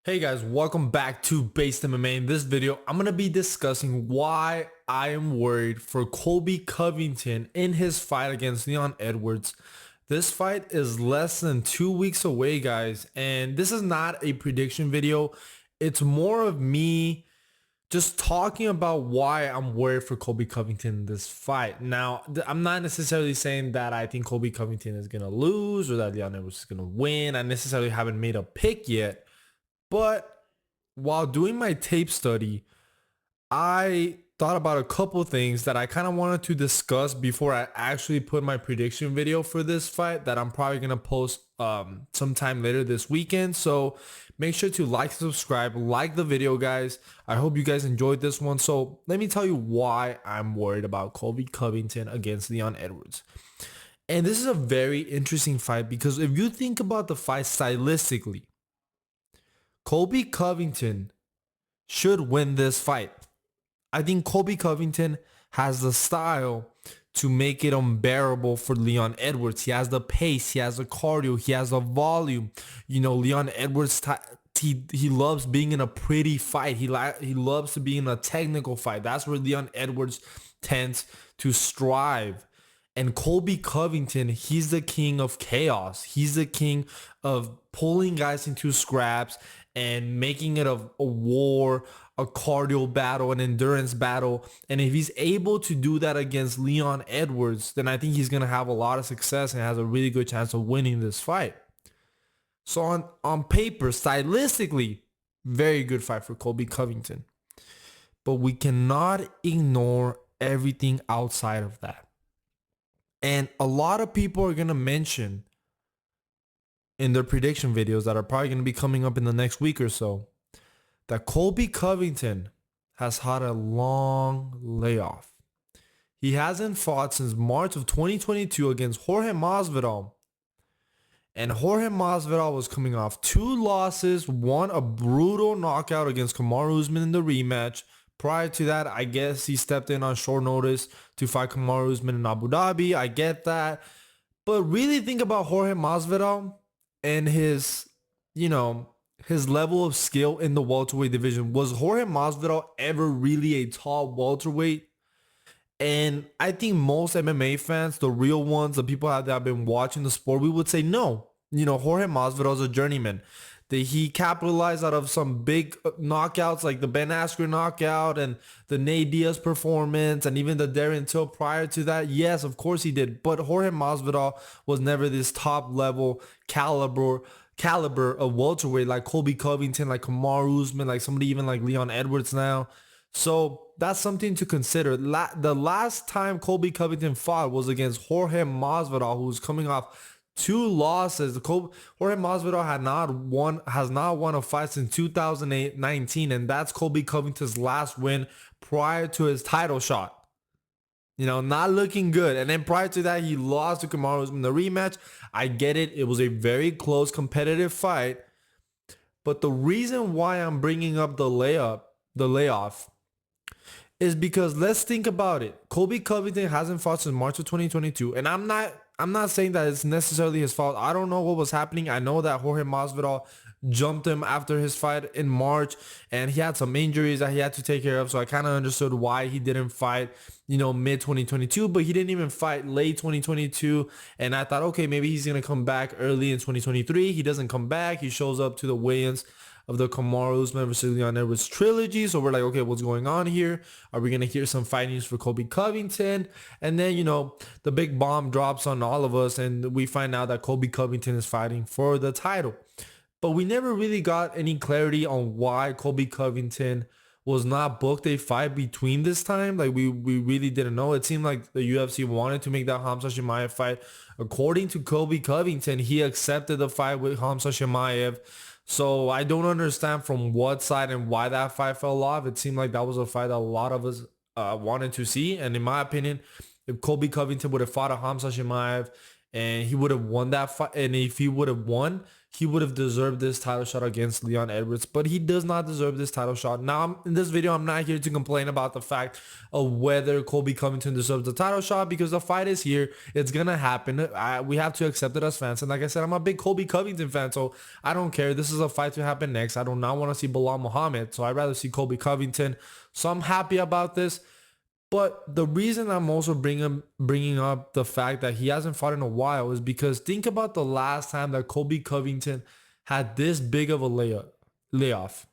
Hey guys, welcome back to Based MMA. In this video, I'm going to be discussing why I am worried for Colby Covington in his fight against Leon Edwards. This fight is less than 2 weeks away, guys, and this is not a prediction video. It's more of me just talking about why I'm worried for Colby Covington in this fight. Now, I'm not necessarily saying that I think Colby Covington is going to lose or that Leon Edwards is going to win. I necessarily haven't made a pick yet. But while doing my tape study, I thought about a couple things that I kind of wanted to discuss before I actually put my prediction video for this fight that I'm probably going to post sometime later this weekend. So make sure to like, subscribe, like the video, guys. I hope you guys enjoyed this one. So let me tell you why I'm worried about Colby Covington against Leon Edwards. And this is a very interesting fight because if you think about the fight stylistically, Colby Covington should win this fight. I think Colby Covington has the style to make it unbearable for Leon Edwards. He has the pace, he has the cardio, he has the volume. You know, Leon Edwards, he loves being in a pretty fight. He loves to be in a technical fight. That's where Leon Edwards tends to strive. And Colby Covington, he's the king of chaos. He's the king of pulling guys into scraps and making it a war, a cardio battle, an endurance battle. And if he's able to do that against Leon Edwards, then I think he's going to have a lot of success and has a really good chance of winning this fight. So on paper, stylistically, very good fight for Colby Covington. But we cannot ignore everything outside of that. And a lot of people are going to mention in their prediction videos that are probably going to be coming up in the next week or so that Colby Covington has had a long layoff. He hasn't fought since March of 2022 against Jorge Masvidal. And Jorge Masvidal was coming off 2 losses, one a brutal knockout against Kamaru Usman in the rematch. Prior to that, I guess he stepped in on short notice to fight Kamaru Usman in Abu Dhabi. I get that. But really think about Jorge Masvidal and his level of skill in the welterweight division. Was Jorge Masvidal ever really a tall welterweight? And I think most MMA fans, the real ones, the people that have been watching the sport, we would say no. You know, Jorge Masvidal is a journeyman. He capitalized out of some big knockouts like the Ben Askren knockout and the Nate Diaz performance and even the Darren Till prior to that. Yes, of course he did. But Jorge Masvidal was never this top level caliber of welterweight like Colby Covington, like Kamaru Usman, like somebody even like Leon Edwards now. So that's something to consider. The last time Colby Covington fought was against Jorge Masvidal, who was coming off 2 losses. Jorge Masvidal has not won a fight since 2019, and that's Colby Covington's last win prior to his title shot. You know, not looking good. And then prior to that, he lost to Kamaru in the rematch. I get it. It was a very close competitive fight. But the reason why I'm bringing up the layoff, is because let's think about it. Colby Covington hasn't fought since March of 2022. And I'm not saying that it's necessarily his fault. I don't know what was happening. I know that Jorge Masvidal jumped him after his fight in March and he had some injuries that he had to take care of. So I kind of understood why he didn't fight, mid 2022, but he didn't even fight late 2022. And I thought, okay, maybe he's going to come back early in 2023. He doesn't come back. He shows up to the weigh-ins of the Kamaru Usman versus Leon Edwards trilogy. So we're like, okay, what's going on here? Are we going to hear some fight news for Colby Covington? And then, the big bomb drops on all of us and we find out that Colby Covington is fighting for the title. But we never really got any clarity on why Colby Covington was not booked a fight between this time. Like we really didn't know. It seemed like the UFC wanted to make that Khamzat Chimaev fight. According to Colby Covington, he accepted the fight with Khamzat Chimaev. So I don't understand from what side and why that fight fell off. It seemed like that was a fight that a lot of us wanted to see. And in my opinion, if Colby Covington would have fought a Khamzat Chimaev and he would have won that fight. And if he would have won, he would have deserved this title shot against Leon Edwards, but he does not deserve this title shot. Now, in this video, I'm not here to complain about the fact of whether Colby Covington deserves the title shot, because the fight is here. It's going to happen. We have to accept it as fans. And like I said, I'm a big Colby Covington fan, so I don't care. This is a fight to happen next. I do not want to see Bilal Muhammad, so I'd rather see Colby Covington. So I'm happy about this. But the reason I'm also bringing up the fact that he hasn't fought in a while is because think about the last time that Colby Covington had this big of a layoff.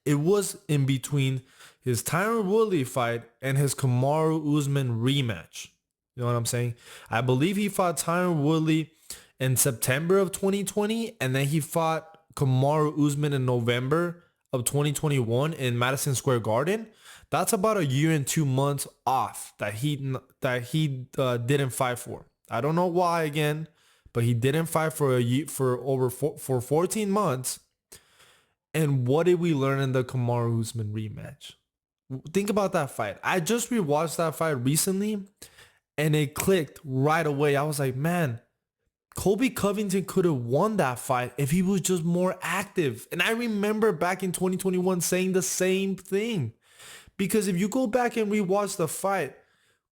It was in between his Tyron Woodley fight and his Kamaru Usman rematch. You know what I'm saying? I believe he fought Tyron Woodley in September of 2020, and then he fought Kamaru Usman in November of 2021 in Madison Square Garden. That's about a year and 2 months off that he didn't fight for. I don't know why again, but he didn't fight for a year, for 14 months. And what did we learn in the Kamaru Usman rematch? Think about that fight. I just rewatched that fight recently, and it clicked right away. I was like, man, Colby Covington could have won that fight if he was just more active. And I remember back in 2021 saying the same thing. Because if you go back and rewatch the fight,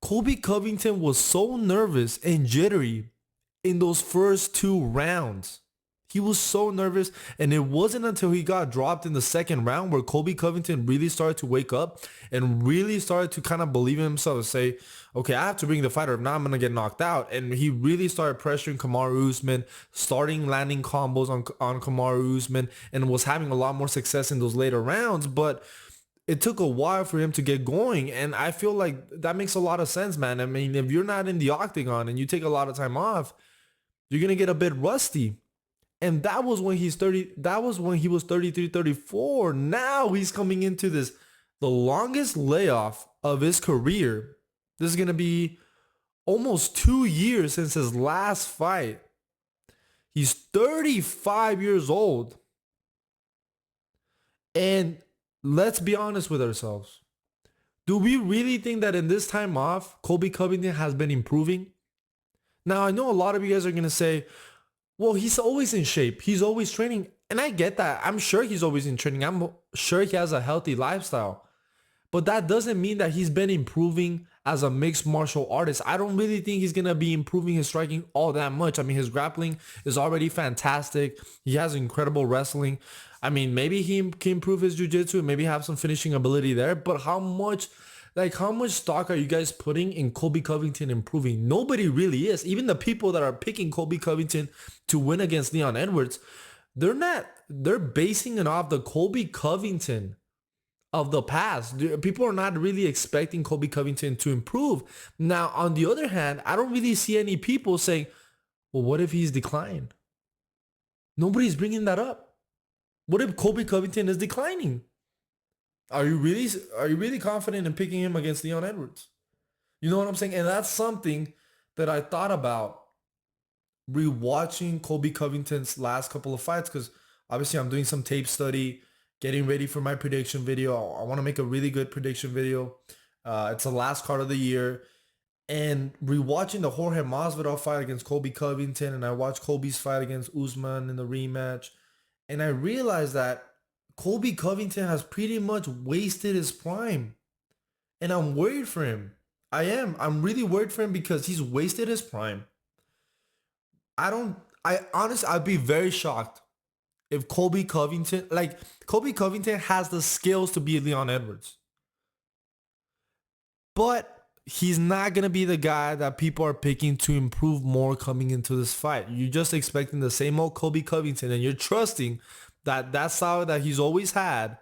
Colby Covington was so nervous and jittery in those first 2 rounds. He was so nervous, and it wasn't until he got dropped in the second round where Colby Covington really started to wake up and really started to kind of believe in himself and say, okay, I have to bring the fighter. If not, I'm going to get knocked out. And he really started pressuring Kamaru Usman, starting landing combos on Kamaru Usman, and was having a lot more success in those later rounds. But it took a while for him to get going, and I feel like that makes a lot of sense, man. I mean, if you're not in the octagon and you take a lot of time off, you're going to get a bit rusty. And that was when he's 30. That was when he was 33, 34. Now he's coming into the longest layoff of his career. This is going to be almost 2 years since his last fight. He's 35 years old. And let's be honest with ourselves. Do we really think that in this time off, Colby Covington has been improving? Now, I know a lot of you guys are going to say, well, he's always in shape. He's always training. And I get that. I'm sure he's always in training. I'm sure he has a healthy lifestyle. But that doesn't mean that he's been improving as a mixed martial artist. I don't really think he's going to be improving his striking all that much. I mean, his grappling is already fantastic. He has incredible wrestling. I mean, maybe he can improve his jiu-jitsu and maybe have some finishing ability there. But how much stock are you guys putting in Colby Covington improving? Nobody really is. Even the people that are picking Colby Covington to win against Leon Edwards, they're not. They're basing it off the Colby Covington of the past. People are not really expecting Colby Covington to improve. Now, on the other hand, I don't really see any people saying, well, what if he's declined? Nobody's bringing that up. What if Colby Covington is declining? Are you really confident in picking him against Leon Edwards? You know what I'm saying? And that's something that I thought about rewatching Colby Covington's last couple of fights, because obviously I'm doing some tape study, getting ready for my prediction video. I want to make a really good prediction video. It's the last card of the year. And rewatching the Jorge Masvidal fight against Colby Covington, and I watched Colby's fight against Usman in the rematch, and I realized that Colby Covington has pretty much wasted his prime. And I'm worried for him. I am. I'm really worried for him because he's wasted his prime. I'd be very shocked if Colby Covington has the skills to beat Leon Edwards. But he's not going to be the guy that people are picking to improve more coming into this fight. You're just expecting the same old Colby Covington, and you're trusting that style that he's always had,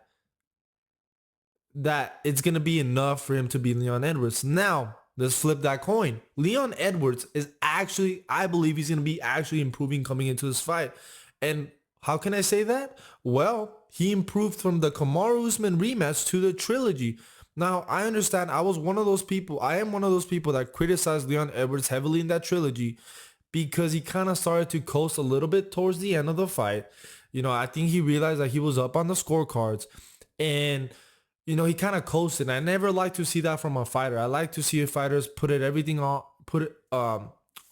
that it's going to be enough for him to beat Leon Edwards. Now, let's flip that coin. Leon Edwards is actually, I believe he's going to be actually improving coming into this fight. And how can I say that? Well, he improved from the Kamaru Usman rematch to the trilogy. Now, I understand I am one of those people that criticized Leon Edwards heavily in that trilogy because he kind of started to coast a little bit towards the end of the fight. You know, I think he realized that he was up on the scorecards, and, you know, he kind of coasted. I never like to see that from a fighter. I like to see fighters put everything on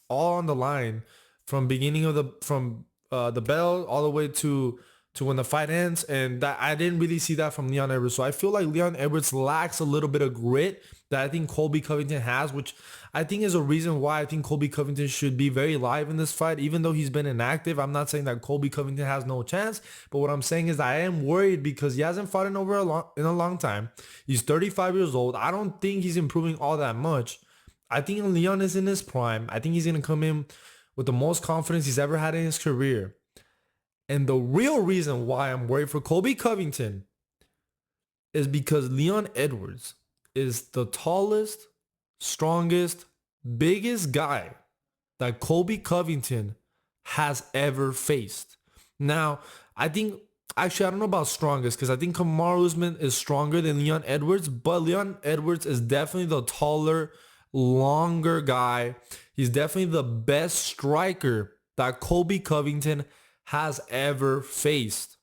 all on the line from beginning of the bell all the way to when the fight ends, and that I didn't really see that from Leon Edwards. So I feel like Leon Edwards lacks a little bit of grit that I think Colby Covington has, which I think is a reason why I think Colby Covington should be very live in this fight, even though he's been inactive. I'm not saying that Colby Covington has no chance, but what I'm saying is that I am worried because he hasn't fought in a long time. He's 35 years old. I don't think he's improving all that much. I think Leon is in his prime. I think he's gonna come in with the most confidence he's ever had in his career. And the real reason why I'm worried for Colby Covington is because Leon Edwards is the tallest, strongest, biggest guy that Colby Covington has ever faced. Now, I think, actually, I don't know about strongest because I think Kamaru Usman is stronger than Leon Edwards, but Leon Edwards is definitely the taller, longer guy. He's definitely the best striker that Colby Covington has ever faced.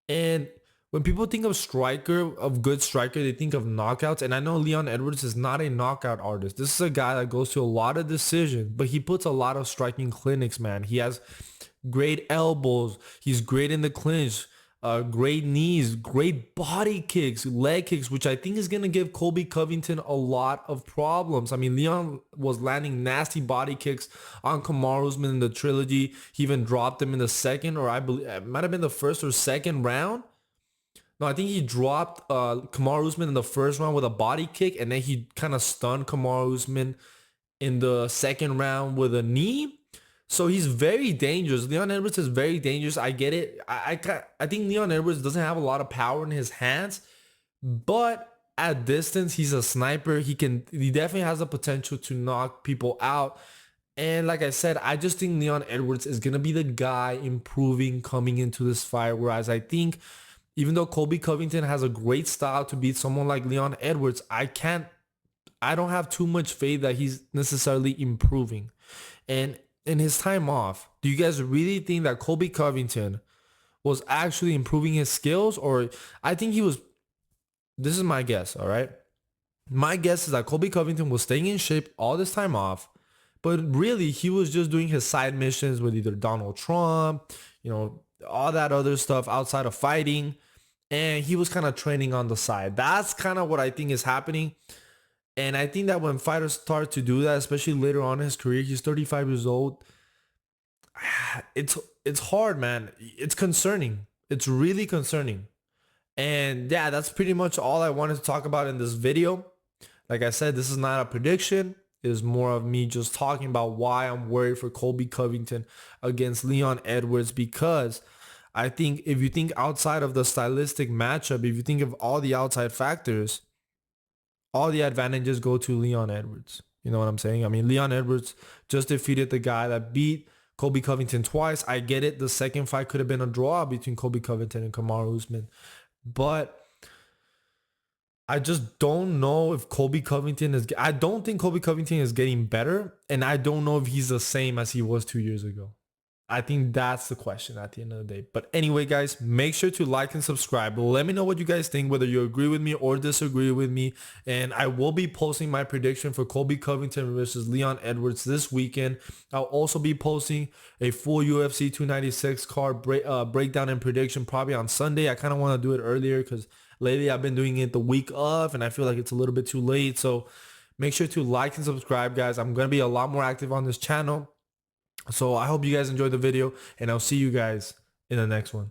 And when people think of good striker, they think of knockouts. And I know Leon Edwards is not a knockout artist. This is a guy that goes to a lot of decisions, but he puts a lot of striking clinics, man. He has great elbows. He's great in the clinch. Great knees, great body kicks, leg kicks, which I think is going to give Colby Covington a lot of problems. I mean, Leon was landing nasty body kicks on Kamaru Usman in the trilogy. He even dropped him in the second, or I believe it might have been the first or second round. No, I think he dropped Kamaru Usman in the first round with a body kick, and then he kind of stunned Kamaru Usman in the second round with a knee. So he's very dangerous. Leon Edwards is very dangerous. I get it. I think Leon Edwards doesn't have a lot of power in his hands, but at distance, he's a sniper. He definitely has the potential to knock people out. And like I said, I just think Leon Edwards is going to be the guy improving coming into this fight. Whereas I think even though Colby Covington has a great style to beat someone like Leon Edwards, I don't have too much faith that he's necessarily improving. And in his time off, do you guys really think that Colby Covington was actually improving his skills? Or I think he was, this is my guess, all right? My guess is that Colby Covington was staying in shape all this time off, but really he was just doing his side missions with either Donald Trump, all that other stuff outside of fighting. And he was kind of training on the side. That's kind of what I think is happening. And I think that when fighters start to do that, especially later on in his career, he's 35 years old. It's hard, man. It's concerning. It's really concerning. And yeah, that's pretty much all I wanted to talk about in this video. Like I said, this is not a prediction. It is more of me just talking about why I'm worried for Colby Covington against Leon Edwards, because I think if you think outside of the stylistic matchup, if you think of all the outside factors, all the advantages go to Leon Edwards. You know what I'm saying? I mean, Leon Edwards just defeated the guy that beat Colby Covington twice. I get it. The second fight could have been a draw between Colby Covington and Kamaru Usman. But I just don't know if Colby Covington is... I don't think Colby Covington is getting better. And I don't know if he's the same as he was 2 years ago. I think that's the question at the end of the day. But anyway, guys, make sure to like and subscribe. Let me know what you guys think, whether you agree with me or disagree with me. And I will be posting my prediction for Colby Covington versus Leon Edwards this weekend. I'll also be posting a full UFC 296 card breakdown and prediction probably on Sunday. I kind of want to do it earlier because lately I've been doing it the week of, and I feel like it's a little bit too late. So make sure to like and subscribe, guys. I'm going to be a lot more active on this channel. So I hope you guys enjoyed the video, and I'll see you guys in the next one.